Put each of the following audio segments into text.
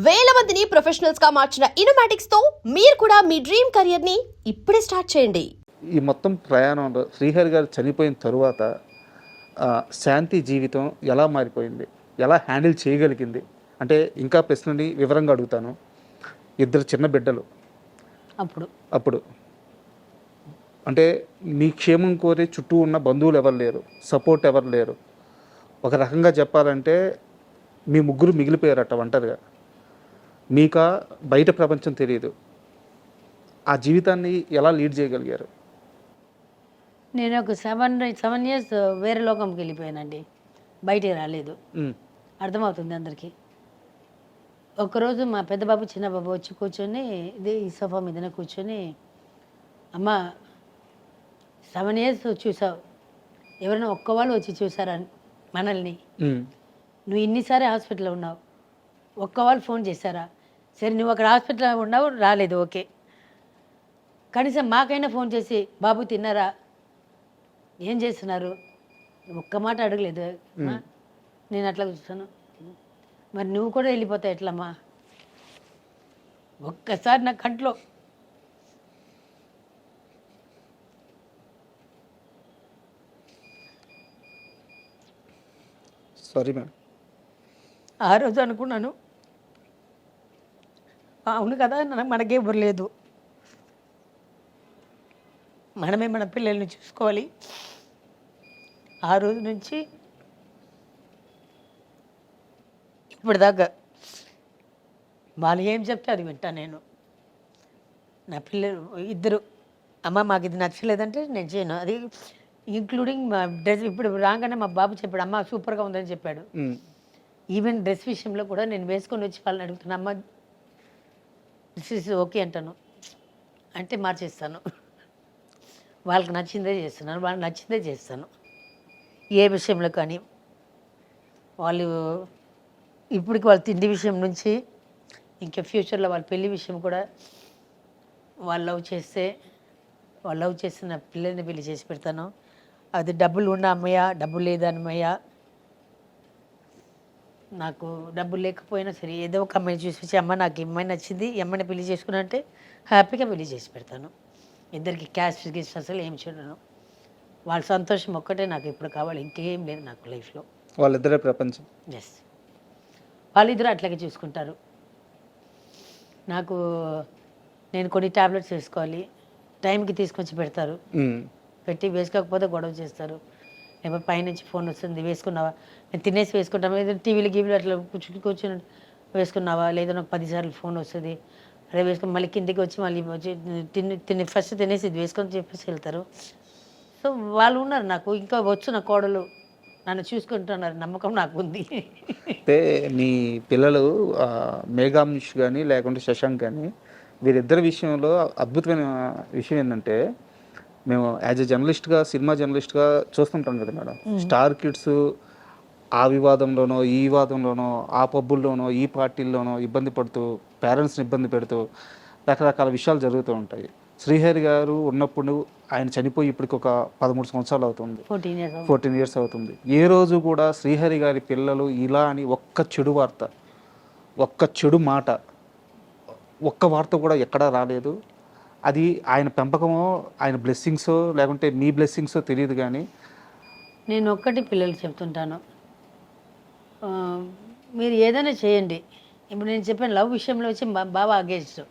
వేల మందిని ప్రొఫెషనల్స్ గా మార్చిన ఇనోమాటిక్స్ తో మీరు కూడా మీ డ్రీమ్ కెరియర్ ని ఇప్పుడే స్టార్ట్ చేయండి. ఈ మొత్తం ప్రయాణంలో శ్రీహరి గారు చనిపోయిన తరువాత శాంతి జీవితం ఎలా మారిపోయింది, ఎలా హ్యాండిల్ చేయగలిగింది అంటే ఇంకా ప్రశ్నని వివరంగా అడుగుతాను. ఇద్దరు చిన్న బిడ్డలు అప్పుడు అంటే మీ క్షేమం కోరే చుట్టూ ఉన్న బంధువులు ఎవరు లేరు, సపోర్ట్ ఎవరు లేరు. ఒక రకంగా చెప్పాలంటే మీ ముగ్గురు మిగిలిపోయారట ఒంటరిగా. మీకా బయట ప్రపంచం తెలియదు. ఆ జీవితాన్ని ఎలా లీడ్ చేయగలిగారు? నేను ఒక 7 years వేరే లోకంకి వెళ్ళిపోయానండి. బయటికి రాలేదు. అర్థమవుతుంది అందరికీ. ఒకరోజు మా పెద్ద బాబు చిన్న బాబు వచ్చి కూర్చొని ఈ సోఫా మీదనే కూర్చొని, అమ్మ 7 years చూసావు, ఎవరైనా ఒక్క వాళ్ళు వచ్చి చూసారా మనల్ని? నువ్వు ఇన్నిసార్లు హాస్పిటల్లో ఉన్నావు, ఒక్క వాళ్ళు ఫోన్ చేశారా? సరే నువ్వు అక్కడ హాస్పిటల్లో ఉన్నావు, రాలేదు, ఓకే, కనీసం మాకైనా ఫోన్ చేసి బాబు తిన్నారా, ఏం చేస్తున్నారు, ఒక్క మాట అడగలేదు. నేను అట్లా చూస్తాను, మరి నువ్వు కూడా వెళ్ళిపోతావు ఎట్లమ్మా? ఒక్కసారి నా కంట్లో సారీ మేడం. ఆ రోజు అనుకున్నాను, అవును కదా, మనకే ఎవరు లేదు, మనమే మన పిల్లల్ని చూసుకోవాలి. ఆ రోజు నుంచి ఇప్పటిదాకా వాళ్ళు ఏం చెప్తే అది వింటా నేను. నా పిల్లలు ఇద్దరు, అమ్మ మాకు ఇది నచ్చలేదంటే నేను చేయను, అది ఇంక్లూడింగ్ మా డ్రెస్. ఇప్పుడు రాగానే మా బాబు చెప్పాడు, అమ్మ సూపర్గా ఉందని చెప్పాడు. ఈవెన్ డ్రెస్ విషయంలో కూడా నేను వేసుకొని వచ్చి వాళ్ళని అడుగుతాను, అమ్మ దిస్ ఇస్ ఓకే అంటాను, అంటే మార్చేస్తాను. వాళ్ళకి నచ్చిందే చేస్తున్నాను, వాళ్ళకి నచ్చిందే చేస్తాను. ఏ విషయంలో కానీ వాళ్ళు ఇప్పటికి వాళ్ళ తిండి విషయం నుంచి ఇంకా ఫ్యూచర్లో వాళ్ళ పెళ్లి విషయం కూడా, వాళ్ళు లవ్ చేసిన పిల్లల్ని పెళ్లి చేసి పెడతాను. అది డబ్బులు ఉన్న అమ్మయ్య, డబ్బులు లేదన్నమయ్య, నాకు డబ్బులు లేకపోయినా సరే ఏదో ఒక అమ్మాయిని చూసి అమ్మ నాకు ఈ అమ్మాయి నచ్చింది, ఈ అమ్మాయిని పెళ్లి చేసుకున్నా అంటే హ్యాపీగా పెళ్లి చేసి పెడతాను. ఇద్దరికి క్యాష్ గిస్ట్ అసలు ఏం చూడను. వాళ్ళ సంతోషం ఒక్కటే నాకు ఇప్పుడు కావాలి, ఇంకేం లేదు నాకు లైఫ్లో. వాళ్ళిద్దరే ప్రపంచం. ఎస్, వాళ్ళిద్దరూ అట్లాగే చూసుకుంటారు. నాకు నేను కొన్ని ట్యాబ్లెట్స్ వేసుకోవాలి, టైంకి తీసుకొచ్చి పెడతారు, పెట్టి వేసుకోకపోతే గొడవ చేస్తారు. లేకపోతే పైనుంచి ఫోన్ వస్తుంది, వేసుకున్నావా, నేను తినేసి వేసుకుంటాను, ఏదో టీవీలు గీవీలు అట్లా కూర్చొని వేసుకున్నావా, లేదా నాకు 10 సార్లు ఫోన్ వస్తుంది, అదే వేసుకొని మళ్ళీ కిందికి వచ్చి మళ్ళీ వచ్చి ఫస్ట్ తినేసి ఇది వేసుకొని చెప్పేసి వెళ్తారు. సో వాళ్ళు ఉన్నారు నాకు, ఇంకా వచ్చు నా కోడలు నన్ను చూసుకుంటున్నారు, నమ్మకం నాకు ఉంది. అంటే మీ పిల్లలు మేఘాంష్ కానీ లేకుంటే శశాంక్ కానీ వీరిద్దరి విషయంలో అద్భుతమైన విషయం ఏంటంటే, మేము యాజ్ ఎ జర్నలిస్ట్గా, సినిమా జర్నలిస్ట్గా చూస్తుంటాం కదా మేడం, స్టార్ కిడ్స్ ఆ వివాదంలోనో ఈ వివాదంలోనో ఆ పబ్బుల్లోనో ఈ పార్టీల్లోనో ఇబ్బంది పడుతూ, పేరెంట్స్ని ఇబ్బంది పెడుతూ రకరకాల విషయాలు జరుగుతూ ఉంటాయి. శ్రీహరి గారు ఉన్నప్పుడు ఆయన చనిపోయి ఇప్పటికి ఒక 13 సంవత్సరాలు అవుతుంది, 14 years అవుతుంది. ఏ రోజు కూడా శ్రీహరి గారి పిల్లలు ఇలా అని ఒక్క చెడు వార్త, ఒక్క చెడు మాట, ఒక్క వార్త కూడా ఎక్కడా రాలేదు. అది ఆయన పెంపకమో, ఆయన బ్లెస్సింగ్సో లేకుంటే మీ బ్లెస్సింగ్సో తెలియదు. కానీ నేను ఒక్కటి పిల్లలు చెప్తుంటాను, మీరు ఏదైనా చేయండి. ఇప్పుడు నేను చెప్పాను లవ్ విషయంలో వచ్చి బాగా అగేన్స్ట్,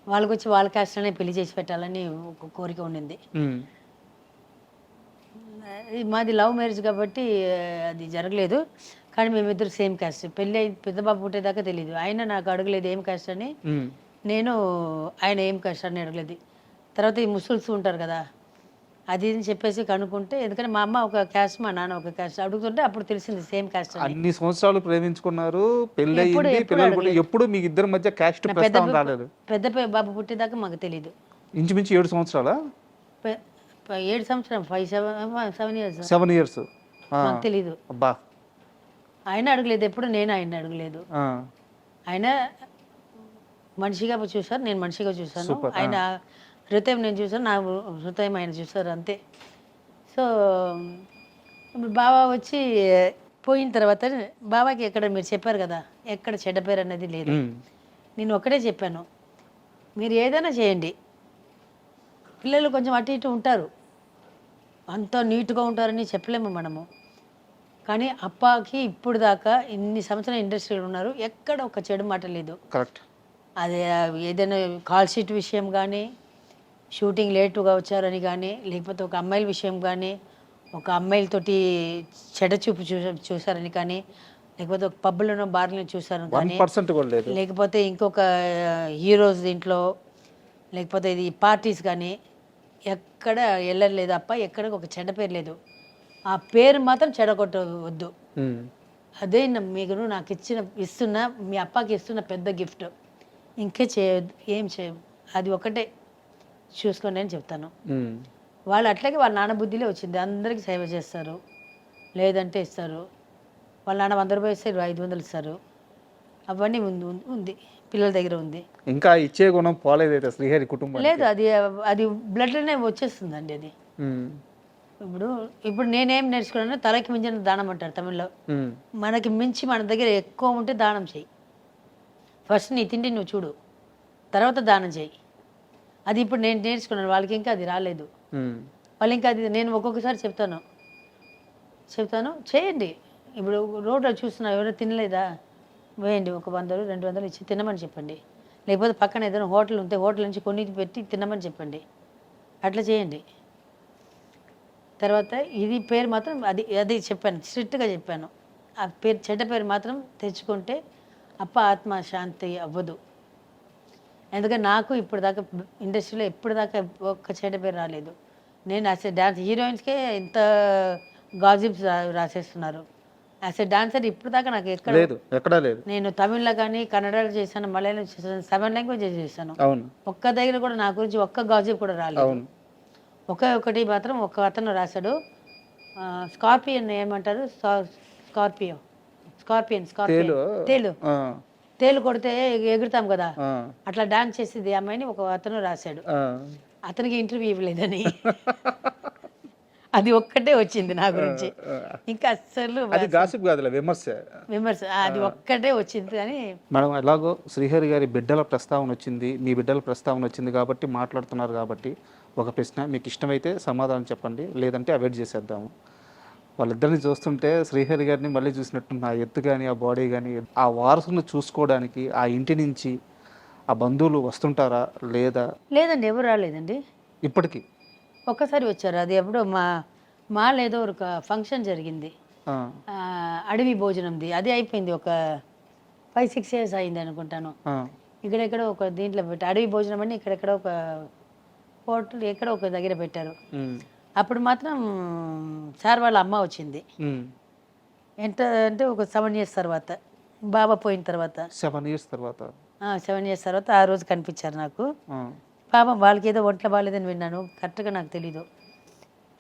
వాళ్ళకి వచ్చి వాళ్ళ క్యాస్ట్లోనే పెళ్లి చేసి పెట్టాలని ఒక కోరిక ఉండింది. మాది లవ్ మ్యారేజ్ కాబట్టి అది జరగలేదు. కానీ మేమిద్దరు సేమ్ క్యాస్ట్. పెళ్ళి పెద్ద బాబు పుట్టేదాకా తెలియదు. ఆయన నాకు అడగలేదు ఏం క్యాస్ట్ అని, నేను ఆయన ఏం క్యాస్ట్ అని అడగలేదు. తర్వాత ఈ ముస్లిమ్స్ ఉంటారు కదా, అది అని చెప్పేసి కనుక్కుంటే, ఎందుకంటే మా అమ్మ ఒక క్యాస్ట్, మా నాన్న ఒక క్యాస్ట్, అడుగుతుంటే అప్పుడు తెలిసింది సేమ్ క్యాస్ట్. అన్ని సంవత్సరాలు ప్రేమించుకున్నారు, పెళ్ళి ఎప్పుడు మీ ఇద్దరి మధ్య క్యాస్ట్ ప్రస్తావన రాలేదు. పెద్ద బాబు పుట్టేదాకా మాకు తెలియదు. ఇంచుమించు 7 సంవత్సరాలా? 7 సంవత్సరం 7 years 7 years మాకు తెలీదు. అబ్బా, ఆయన అడగలేదు ఎప్పుడు, నేను ఆయన అడగలేదు. ఆయన మనిషిగా చూసారు, నేను మనిషిగా చూసాను. ఆయన హృదయం నేను చూసాను, నా హృదయం ఆయన చూసారు, అంతే. సో ఇప్పుడు బావ వచ్చి పోయిన తర్వాత బాబాకి ఎక్కడ మీరు చెప్పారు కదా ఎక్కడ చెడ్డ పేరు అనేది లేదు. ఉమ్. నేను ఒకటే చెప్పాను, మీరు ఏదైనా చేయండి, పిల్లలు కొంచెం అటు ఇటు ఉంటారు, అంత నీట్గా ఉంటారని చెప్పలేము మనము. కానీ అప్పాకి ఇప్పుడు దాకా ఇన్ని సంవత్సరాలు ఇండస్ట్రీలో ఉన్నారు, ఎక్కడ ఒక చెడు మాట లేదు. కరెక్ట్. అది ఏదైనా కాల్ షీట్ విషయం కానీ, షూటింగ్ లేటుగా వచ్చారని కానీ, లేకపోతే ఒక అమ్మాయిల విషయం కానీ, ఒక అమ్మాయిలతోటి చెడ్డ చూపు చూసారని కానీ, లేకపోతే ఒక పబ్బులను బార్లను చూసారని కానీ, 1% కూడా లేదు. లేకపోతే ఇంకొక హీరోస్ దీంట్లో, లేకపోతే ఇది పార్టీస్ కానీ ఎక్కడ వెళ్ళలేదు అప్ప, ఎక్కడ ఒక చెడ్డ పేరు లేదు. ఆ పేరు మాత్రం చెడగొట్టవద్దు. ఉమ్. అదే మీకు నాకు ఇస్తున్న మీ అప్పకి ఇస్తున్న పెద్ద గిఫ్ట్. ఇంకే చేయొద్దు, ఏం చేయదు, అది ఒకటే చూసుకోండి అని చెప్తాను. ఉమ్. వాళ్ళు అట్లాగే వాళ్ళ నాన్న బుద్ధిలో వచ్చింది, అందరికీ సేవ చేస్తారు, లేదంటే ఇస్తారు. వాళ్ళ నాన్న 100 రూపాయలు ఇస్తే 500 ఇస్తారు. అవన్నీ ఉంది పిల్లల దగ్గర ఉంది. ఇంకా ఇచ్చే గుణం పోలేదైతే శ్రీహరి కుటుంబం. లేదు, అది అది బ్లడ్లోనే వచ్చేస్తుందండి అది. ఇప్పుడు నేనేం నేర్చుకున్నాను, తలకి మించిన దానం అంటారు తమిళ్లో. మనకి మించి మన దగ్గర ఎక్కువ ఉంటే దానం చేయి. ఫస్ట్ నీ తిండి నువ్వు చూడు, తర్వాత దానం చేయి. అది ఇప్పుడు నేను నేర్చుకున్నాను, వాళ్ళకి ఇంకా అది రాలేదు. వాళ్ళు ఇంకా అది నేను ఒక్కొక్కసారి చెప్తాను చేయండి. ఇప్పుడు రోడ్లో చూస్తున్నా ఎవరైనా తినలేదా, వేయండి, ఒక 100 200 ఇచ్చి తినమని చెప్పండి. లేకపోతే పక్కన ఏదైనా హోటల్ ఉంటే హోటల్ నుంచి కొన్ని పెట్టి తినమని చెప్పండి. అట్లా చేయండి. తర్వాత ఇది పేరు మాత్రం అది చెప్పాను, స్ట్రిక్ట్గా చెప్పాను. ఆ పేరు చెడ్డ పేరు మాత్రం తెచ్చుకుంటే అప్ప ఆత్మ శాంతి అవ్వదు. ఎందుకంటే నాకు ఇప్పుడు దాకా ఇండస్ట్రీలో ఇప్పుడు దాకా ఒక్క చెడ్డ పేరు రాలేదు. నేను యాజ్ డాన్స్ హీరోయిన్స్కే ఇంత గాజిప్స్ రాసేస్తున్నారు. యాజ్ డాన్సర్ ఇప్పుడు దాకా నాకు ఎక్కడా లేదు. నేను తమిళ్లో కానీ కన్నడలో చేశాను, మలయాళం చేశాను, 7 లాంగ్వేజెస్ చేశాను. ఒక్క దగ్గర కూడా నా గురించి ఒక్క గాజిప్ కూడా రాలేదు. ఒకటి మాత్రం ఒక అతను రాశాడు, స్కార్పియన్ ఏమంటారు, స్కార్పియన్ తేలు కొడితే ఎగురుతాం కదా, అట్లా డాన్స్ చేసేది అమ్మాయిని ఒక అతను రాశాడు. అతనికి ఇంటర్వ్యూ ఇవ్వలేదని అది ఒక్కటే వచ్చింది నా గురించి. ఇంకా అస్సలు విమర్శ అది ఒక్కటే వచ్చింది. కానీ మేడం ఎలాగో శ్రీహరి గారి బిడ్డల ప్రస్తావన వచ్చింది, మీ బిడ్డల ప్రస్తావన వచ్చింది కాబట్టి మాట్లాడుతున్నారు. కాబట్టి ఒక ప్రశ్న, మీకు ఇష్టమైతే సమాధానం చెప్పండి, లేదంటే అవాయిడ్ చేసేద్దాము. వాళ్ళిద్దరిని చూస్తుంటే శ్రీహరి గారిని మళ్ళీ చూసినట్టు ఆ ఎత్తు కానీ ఆ బాడీ కానీ, ఆ వారసును చూసుకోవడానికి ఆ ఇంటి నుంచి ఆ బంధువులు వస్తుంటారా లేదండి, ఎవరు రాలేదండి ఇప్పటికీ. ఒక్కసారి వచ్చారు, అది ఎప్పుడో మా లేదో ఒక ఫంక్షన్ జరిగింది, అడవి భోజనంది, అది అయిపోయింది. ఒక 5-6 years అయింది అనుకుంటాను. ఇక్కడెక్కడ ఒక దీంట్లో పెట్టి అడవి భోజనం అని ఇక్కడెక్కడ ఒక హోటల్ ఎక్కడ ఒక దగ్గర పెట్టారు. అప్పుడు మాత్రం సార్ వాళ్ళ అమ్మ వచ్చింది. ఎంత అంటే ఒక 7 years తర్వాత, బాబా పోయిన తర్వాత 7 years తర్వాత ఆ రోజు కనిపించారు నాకు. పాపం వాళ్ళకి ఏదో ఒంట్లో బాగాలేదని విన్నాను, కరెక్ట్గా నాకు తెలీదు.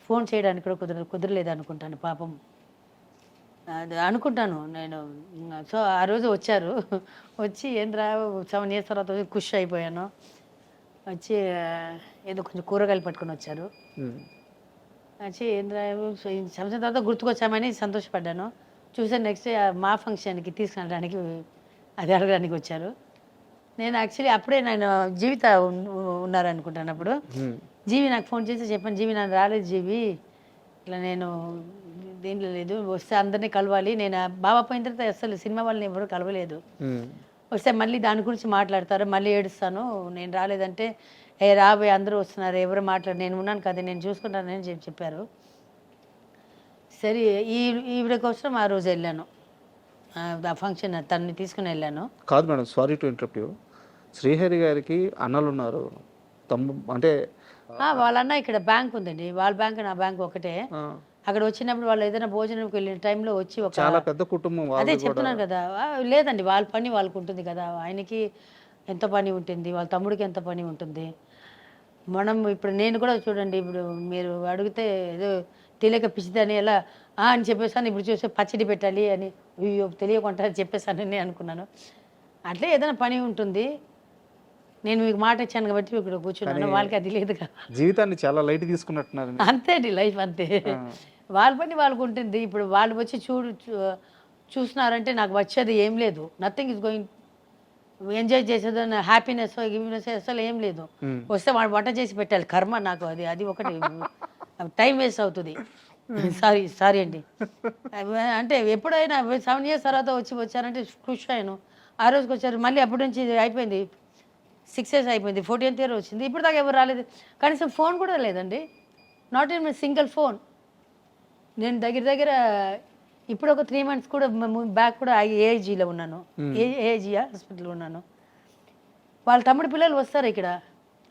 ఫోన్ చేయడానికి కూడా కుదరలేదు అనుకుంటాను పాపం, అది అనుకుంటాను నేను. సో ఆ రోజు వచ్చారు, వచ్చి ఏంద్రా 7 years తర్వాత ఖుషి అయిపోయాను. వచ్చి ఏదో కొంచెం కూరగాయలు పట్టుకొని వచ్చారు. వచ్చి ఏంద్రా సంవత్సరం తర్వాత గుర్తుకొచ్చామని సంతోషపడ్డాను. చూసా నెక్స్ట్ మా ఫంక్షన్కి తీసుకెళ్ళడానికి అది అడగడానికి వచ్చారు. నేను యాక్చువల్లీ అప్పుడే నేను జీవిత ఉన్నారనుకుంటాను. అప్పుడు జీవి నాకు ఫోన్ చేసి చెప్పాను, జీవి నన్ను రాలేదు జీవి, ఇట్లా నేను దీంట్లో లేదు, వస్తే అందరినీ కలవాలి. నేను బాబా పోయిన తర్వాత అసలు సినిమా వాళ్ళని ఎవరు కలవలేదు. వస్తే మళ్ళీ దాని గురించి మాట్లాడతారు, మళ్ళీ ఏడుస్తాను, నేను రాలేదంటే రాబోయే అందరూ వస్తున్నారు, ఎవరు నేను ఉన్నాను కదా, నేను చూసుకుంటానని చెప్పారు. సరే ఈవిడ కోసం ఆ రోజు వెళ్ళాను, ఆ ఫంక్షన్ తనని తీసుకుని వెళ్ళాను. కాదు madam, sorry to interrupt you. Srihari గారికి అన్నలు ఉన్నారు, అంటే వాళ్ళ అన్న ఇక్కడ బ్యాంక్ ఉందండి, వాళ్ళ బ్యాంక్ నా బ్యాంక్ ఒకటే. అక్కడ వచ్చినప్పుడు వాళ్ళు ఏదైనా భోజనంకి వెళ్ళిన టైంలో వచ్చి ఒక చాలా పెద్ద కుటుంబం. అదే చెప్తున్నాను కదా, లేదండి వాళ్ళ పని వాళ్ళకు ఉంటుంది కదా, ఆయనకి ఎంత పని ఉంటుంది, వాళ్ళ తమ్ముడికి ఎంత పని ఉంటుంది. మనం ఇప్పుడు నేను కూడా చూడండి, ఇప్పుడు మీరు అడిగితే ఏదో తెలియక పిచ్చిదని ఎలా అని చెప్పేసాను. ఇప్పుడు చూస్తే పచ్చడి పెట్టాలి అని అయ్యో తెలియకుండా చెప్పేసానని అనుకున్నాను. అట్లే ఏదైనా పని ఉంటుంది. నేను మీకు మాట ఇచ్చాను కాబట్టి ఇక్కడ కూర్చున్నాను, వాళ్ళకి అది లేదు కదా. జీవితాన్ని చాలా లైట్ తీసుకున్నట్టున్నారు. అంతే అండి, లైఫ్ అంతే. వాళ్ళ పని వాళ్ళకు ఉంటుంది. ఇప్పుడు వాళ్ళు వచ్చి చూస్తున్నారంటే నాకు వచ్చేది ఏం లేదు, నథింగ్ ఇస్ గోయింగ్, ఎంజాయ్ చేసేది హ్యాపీనెస్ గివ్నెస్ అసలు ఏం లేదు. వస్తే వాడు వంట చేసి పెట్టాలి, కర్మ నాకు అది అది ఒకటి టైం వేస్ట్ అవుతుంది. సారీ అండి. అంటే ఎప్పుడైనా 7 years తర్వాత వచ్చారంటే ఖుష్ అయ్యాను. ఆ రోజుకి వచ్చారు, మళ్ళీ అప్పటి నుంచి ఇది అయిపోయింది, 6 years అయిపోయింది, 14th year వచ్చింది, ఇప్పుడు దాకా ఎవరు రాలేదు. కనీసం ఫోన్ కూడా లేదండి, not in my single phone. నేను దగ్గర ఇప్పుడు ఒక 3 months కూడా బ్యాక్ కూడా ఏఐజీలో ఉన్నాను, ఏఐజీ హాస్పిటల్లో ఉన్నాను. వాళ్ళ తమ్ముడు పిల్లలు వస్తారు ఇక్కడ,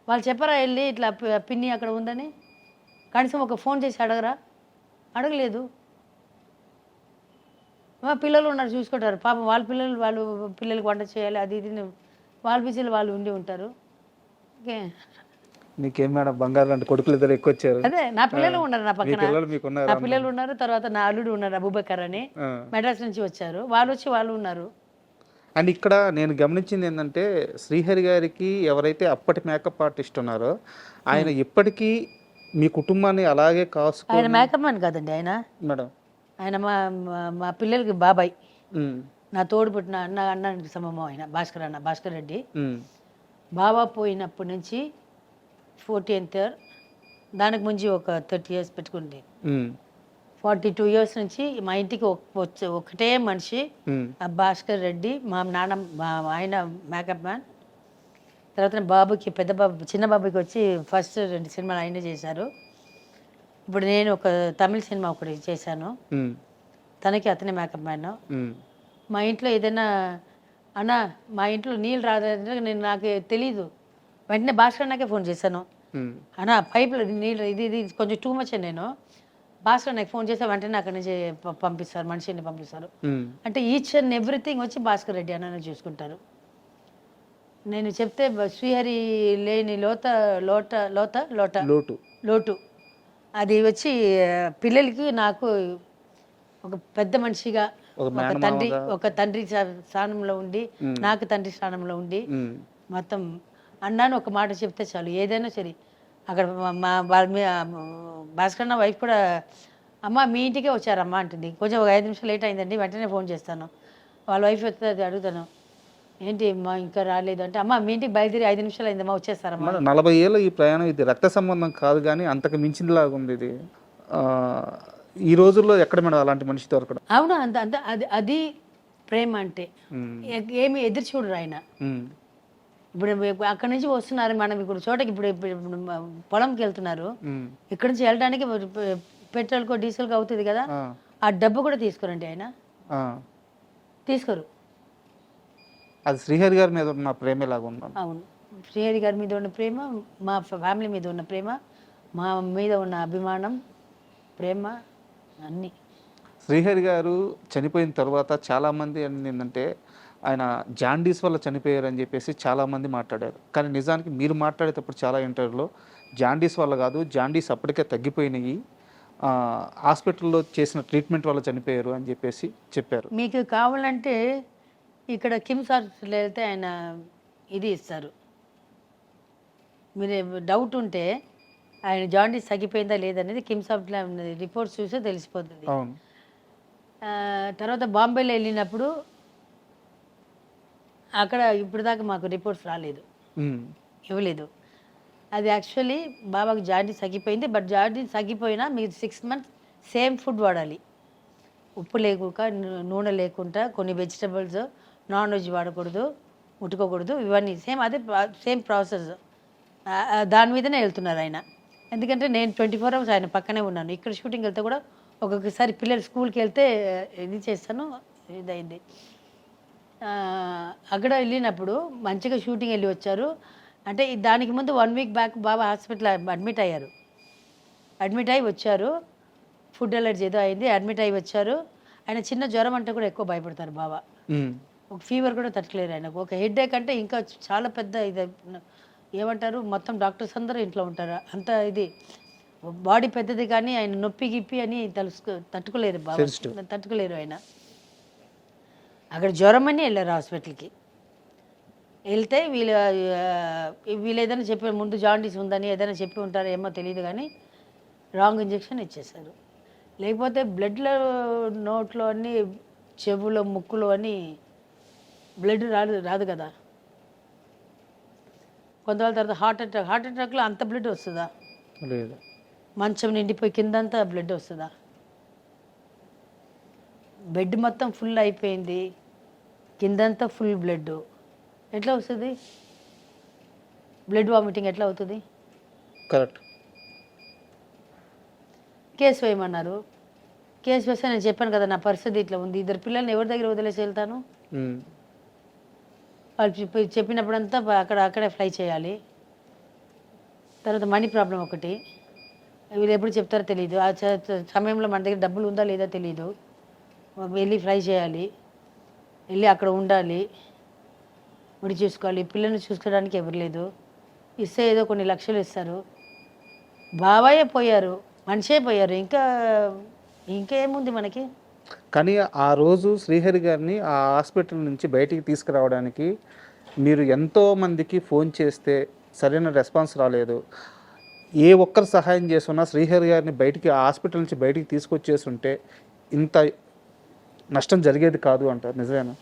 వాళ్ళు చెప్పరా వెళ్ళి ఇట్లా పిన్ని అక్కడ ఉందని, కనీసం ఒక ఫోన్ చేసి అడగలేదు. మా పిల్లలు ఉన్నారు చూసుకుంటారు, పాపం వాళ్ళ పిల్లలకి వంట చేయాలి అది ఇది, వాళ్ళ బిజీలో వాళ్ళు ఉండి ఉంటారు. ఓకే, నీకేం మేడం బంగారు లాంటి కొడుకులు ఇద్దరు ఎక్కువ వచ్చారు. అదే నా పిల్లలు ఉన్నారు నా పక్కన, మీకున్నారు నా పిల్లలు ఉన్నారు, తర్వాత నా అల్లుడు ఉన్నారు అబూబకర్ అని, మెడ్రాస్ నుంచి వచ్చారు, వాళ్ళు ఉన్నారు. అండ్ ఇక్కడ నేను గమనించింది ఏంటంటే శ్రీహరి గారికి ఎవరైతే అప్పటి మేకప్ ఆర్టిస్ట్ ఉన్నారో ఆయన ఇప్పటికీ మీ కుటుంబాన్ని అలాగే కాసు. ఆయన మేకప్ మ్యాన్ కాదండి, మేడం ఆయన మా పిల్లలకి బాబాయ్, నా తోడు పుట్టిన అన్నానికి సమమం ఆయన భాస్కర్ రెడ్డి. బాబా పోయినప్పటి నుంచి 14th year, దానికి ముందు ఒక 30 years పెట్టుకుంది, 42 years నుంచి మా ఇంటికి ఒకటే మనిషి ఆ భాస్కర్ రెడ్డి. మా ఆయన మేకప్ మ్యాన్. తర్వాత బాబుకి చిన్న బాబుకి వచ్చి ఫస్ట్ 2 సినిమాలు ఆయనే చేశారు. ఇప్పుడు నేను ఒక తమిళ సినిమా ఒకటి చేశాను, తనకి అతనే మేకప్ మ్యాన్. మా ఇంట్లో ఏదైనా అన్న మా ఇంట్లో నీళ్ళు రాదంటే నాకు తెలీదు, వెంటనే భాస్కర్ నాకే ఫోన్ చేశాను, అన్న పైపులో నీళ్ళు ఇది కొంచెం టూ మచ్. నేను భాస్కర్ నాకు ఫోన్ చేస్తే వెంటనే అక్కడి నుంచి పంపిస్తారు, మనిషిని పంపిస్తారు. అంటే ఈచ్ అండ్ ఎవ్రీథింగ్ వచ్చి భాస్కర్ రెడ్డి అన్న చూసుకుంటారు. నేను చెప్తే శ్రీహరి లేని లోటు అది వచ్చి పిల్లలకి నాకు ఒక పెద్ద మనిషిగా ఒక తండ్రి స్థానంలో ఉండి, నాకు తండ్రి స్థానంలో ఉండి, మొత్తం అన్నాను ఒక మాట చెప్తే చాలు ఏదైనా సరే. అక్కడ భాస్కర్ వైఫ్ కూడా అమ్మ మీ ఇంటికే వచ్చారమ్మా అంటుంది, కొంచెం ఒక 5 నిమిషాలు లేట్ అయిందండి, వెంటనే ఫోన్ చేస్తాను. వాళ్ళ వైఫ్ వస్తే అడుగుతాను, ఏంటి అమ్మా ఇంకా రాలేదు అంటే, అమ్మ మీ ఇంటికి బయలుదేరి 5 నిమిషాలు అయిందమ్మా వచ్చేస్తారమ్మా. 40 ఏళ్ళ ఈ ప్రయాణం ఇది రక్త సంబంధం కాదు కానీ అంతకు మించిందిలాగా ఉంది ఇది. ఈ రోజుల్లో ఎక్కడ మేడం అలాంటి మనిషి దొరకడం? అవును, అది ప్రేమ అంటే. ఏమి ఎదురు చూడరు ఆయన. ఇప్పుడు అక్కడి నుంచి వస్తున్నారు, మనం ఇప్పుడు చోటకి ఇప్పుడు పొలంకి వెళ్తున్నారు, ఇక్కడి నుంచి వెళ్ళడానికి పెట్రోల్కో డీజిల్కో అవుతుంది కదా, ఆ డబ్బు కూడా తీసుకోరండి ఆయన, తీసుకోరు. అది శ్రీహరి గారి మీద ఉన్న ప్రేమ ఎలాగ ఉన్నాను. అవును, శ్రీహరి గారి మీద ఉన్న ప్రేమ, మా ఫ్యామిలీ మీద ఉన్న ప్రేమ, మా మీద ఉన్న అభిమానం, ప్రేమ అన్నీ. శ్రీహరి గారు చనిపోయిన తర్వాత చాలామంది ఏంటంటే ఆయన జాండీస్ వల్ల చనిపోయారని చెప్పేసి చాలామంది మాట్లాడారు. కానీ నిజానికి మీరు మాట్లాడేటప్పుడు చాలా ఇంటర్వ్యూలో జాండీస్ వల్ల కాదు, జాండీస్ అప్పటికే తగ్గిపోయినాయి, హాస్పిటల్లో చేసిన ట్రీట్మెంట్ వల్ల చనిపోయారు అని చెప్పేసి చెప్పారు. మీకు కావాలంటే ఇక్కడ కిమ్స్ హాస్పిటల్ వెళ్తే ఆయన ఇది ఇస్తారు, మీరు డౌట్ ఉంటే ఆయన జాండీస్ తగ్గిపోయిందా లేదనేది కిమ్స్ హాస్పిటల్ రిపోర్ట్స్ చూస్తే తెలిసిపోతుంది. తర్వాత బాంబేలో వెళ్ళినప్పుడు అక్కడ ఇప్పుడు దాకా మాకు రిపోర్ట్స్ రాలేదు, ఇవ్వలేదు. అది యాక్చువల్లీ బాబాకి జాండీస్ తగ్గిపోయింది, బట్ జాండీస్ తగ్గిపోయినా మీరు 6 months సేమ్ ఫుడ్ వాడాలి, ఉప్పు లేకుండా నూనె లేకుండా, కొన్ని వెజిటబుల్స్, నాన్ వెజ్ వాడకూడదు, ముట్టుకోకూడదు, ఇవన్నీ సేమ్ ప్రాసెస్. దాని మీదనే వెళ్తున్నారు ఆయన. ఎందుకంటే నేను 24 hours ఆయన పక్కనే ఉన్నాను. ఇక్కడ షూటింగ్ వెళ్తే కూడా ఒక్కొక్కసారి పిల్లలు స్కూల్కి వెళ్తే ఇది చేస్తాను, ఇదైంది. అక్కడ వెళ్ళినప్పుడు మంచిగా షూటింగ్ వెళ్ళి వచ్చారు. అంటే దానికి ముందు 1 week బ్యాక్ బాబా హాస్పిటల్ అడ్మిట్ అయ్యి వచ్చారు. ఫుడ్ అలర్జీ ఏదో అయింది, అడ్మిట్ అయ్యి వచ్చారు. ఆయన చిన్న జ్వరం అంటే కూడా ఎక్కువ భయపడతారు బాబా, ఒక ఫీవర్ కూడా తట్టుకోలేరు ఆయనకు. ఒక హెడేక్ అంటే ఇంకా చాలా పెద్ద ఇది ఏమంటారు, మొత్తం డాక్టర్స్ అందరూ ఇంట్లో ఉంటారు, అంత ఇది బాడీ పెద్దది. కానీ ఆయన నొప్పి గిప్పి అని తట్టుకోలేరు బాబా, తట్టుకోలేరు ఆయన. అక్కడ జ్వరం అని వెళ్ళారు హాస్పిటల్కి. వెళ్తే వీళ్ళు ఏదైనా చెప్పి ముందు జాండీస్ ఉందని ఏదైనా చెప్పి ఉంటారో ఏమో తెలియదు, కానీ రాంగ్ ఇంజెక్షన్ ఇచ్చేశారు. లేకపోతే బ్లడ్లో నోట్లో అన్నీ చెవులో ముక్కులో అని బ్లడ్ రాదు కదా. కొంతకాలం తర్వాత హార్ట్ అటాక్లో అంత బ్లడ్ వస్తుందా? లేదు. మంచం నిండిపోయి కిందంతా బ్లడ్ వస్తుందా? బెడ్ మొత్తం ఫుల్ అయిపోయింది, కిందంతా ఫుల్ బ్లడ్, ఎట్లా వస్తుంది? బ్లడ్ వామిటింగ్ ఎట్లా అవుతుంది? కరెక్ట్. కేసు వేయమన్నారు. కేసు వేస్తే నేను చెప్పాను కదా నా పరిస్థితి ఇట్లా ఉంది, ఇద్దరు పిల్లల్ని ఎవరి దగ్గర వదిలేసి వెళ్తాను? వాళ్ళు చెప్పినప్పుడంతా అక్కడే ఫ్లై చేయాలి. తర్వాత మనీ ప్రాబ్లం ఒకటి, వీళ్ళు ఎప్పుడు చెప్తారో తెలియదు. ఆ సమయంలో మన దగ్గర డబ్బులు ఉందా లేదా తెలియదు. వెళ్ళి ఫ్లై చేయాలి, వెళ్ళి అక్కడ ఉండాలి, ముడి చూసుకోవాలి. పిల్లల్ని చూసుకోవడానికి ఎవరు లేదు. ఇస్తే ఏదో కొన్ని లక్షలు ఇస్తారు. బాబాయే పోయారు, మనిషే పోయారు, ఇంకేముంది మనకి? కానీ ఆ రోజు శ్రీహరి గారిని ఆ హాస్పిటల్ నుంచి బయటికి తీసుకురావడానికి మీరు ఎంతో మందికి ఫోన్ చేస్తే సరైన రెస్పాన్స్ రాలేదు. ఏ ఒక్కరు సహాయం చేస్తున్నా శ్రీహరి గారిని బయటికి ఆ హాస్పిటల్ నుంచి బయటికి తీసుకొచ్చేస్తుంటే ఇంత నష్టం జరిగేది కాదు అంటారు, నిజమేనా?